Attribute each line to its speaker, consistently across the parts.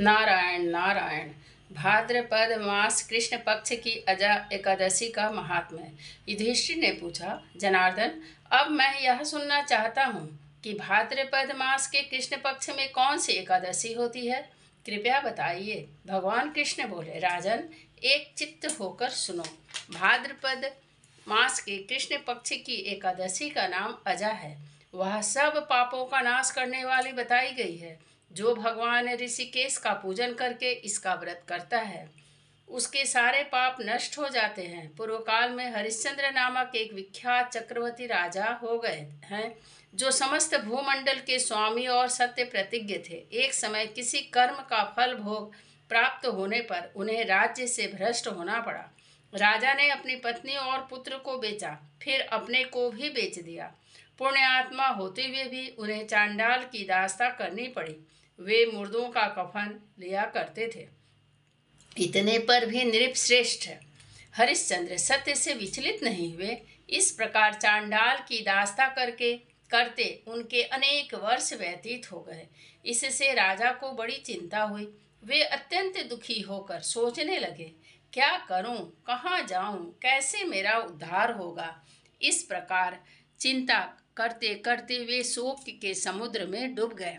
Speaker 1: नारायण नारायण। भाद्रपद मास कृष्ण पक्ष की अजा एकादशी का महात्म्य। युधिष्ठिर ने पूछा, जनार्दन, अब मैं यह सुनना चाहता हूँ कि भाद्रपद मास के कृष्ण पक्ष में कौन सी एकादशी होती है। कृपया बताइए। भगवान कृष्ण बोले, राजन, एक चित्त होकर सुनो। भाद्रपद मास के कृष्ण पक्ष की एकादशी का नाम अजा है। वह सब पापों का नाश करने वाली बताई गई है। जो भगवान ऋषिकेश का पूजन करके इसका व्रत करता है, उसके सारे पाप नष्ट हो जाते हैं। पूर्व काल में हरिश्चंद्र नामक एक विख्यात चक्रवर्ती राजा हो गए हैं, जो समस्त भूमंडल के स्वामी और सत्य प्रतिज्ञ थे। एक समय किसी कर्म का फल भोग प्राप्त होने पर उन्हें राज्य से भ्रष्ट होना पड़ा। राजा ने अपनी पत्नी और पुत्र को बेचा, फिर अपने को भी बेच दिया। पुण्यात्मा होते हुए भी उन्हें चांडाल की दास्ता करनी पड़ी। वे मुर्दों का कफन लिया करते थे। इतने पर भी नृपश्रेष्ठ हरिश्चंद्र सत्य से विचलित नहीं हुए। इस प्रकार चांडाल की दास्ता करते उनके अनेक वर्ष व्यतीत हो गए। इससे राजा को बड़ी चिंता हुई। वे अत्यंत दुखी होकर सोचने लगे, क्या करूं, कहाँ जाऊं, कैसे मेरा उद्धार होगा। इस प्रकार चिंता करते करते वे शोक के समुद्र में डूब गए।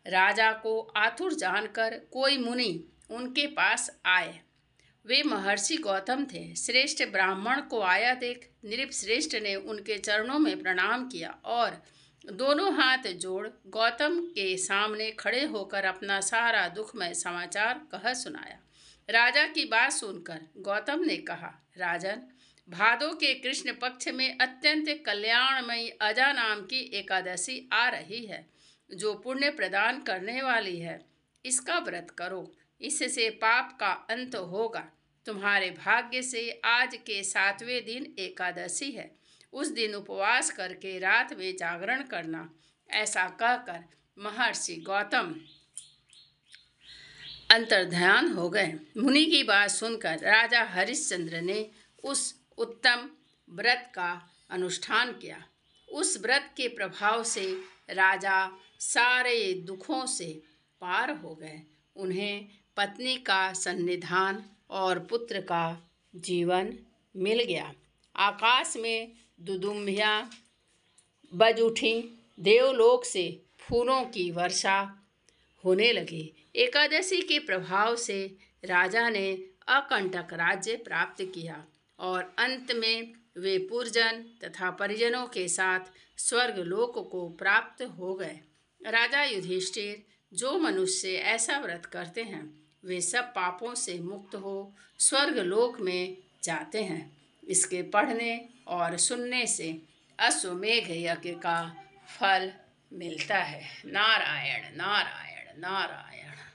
Speaker 1: राजा को आतुर जानकर कोई मुनि उनके पास आए। वे महर्षि गौतम थे। श्रेष्ठ ब्राह्मण को आया देख नृपश्रेष्ठ ने उनके चरणों में प्रणाम किया और दोनों हाथ जोड़ गौतम के सामने खड़े होकर अपना सारा दुखमय समाचार कह सुनाया। राजा की बात सुनकर गौतम ने कहा, राजन, भादो के कृष्ण पक्ष में अत्यंत कल्याणमयी अजा नाम की एकादशी आ रही है, जो पुण्य प्रदान करने वाली है। इसका व्रत करो, इससे पाप का अंत होगा। तुम्हारे भाग्य से आज के 7वें दिन एकादशी है। उस दिन उपवास करके रात में जागरण करना। ऐसा कहकर महर्षि गौतम अंतर्ध्यान हो गए। मुनि की बात सुनकर राजा हरिश्चंद्र ने उस उत्तम व्रत का अनुष्ठान किया। उस व्रत के प्रभाव से राजा सारे दुखों से पार हो गए। उन्हें पत्नी का सन्निधान और पुत्र का जीवन मिल गया। आकाश में दुदुम्बियाँ बज उठी। देवलोक से फूलों की वर्षा होने लगी। एकादशी के प्रभाव से राजा ने अकंटक राज्य प्राप्त किया और अंत में वे पुरजन तथा परिजनों के साथ स्वर्गलोक को प्राप्त हो गए। राजा युधिष्ठिर, जो मनुष्य ऐसा व्रत करते हैं, वे सब पापों से मुक्त हो स्वर्गलोक में जाते हैं। इसके पढ़ने और सुनने से अश्वमेघ यज्ञ का फल मिलता है। नारायण नारायण नारायण।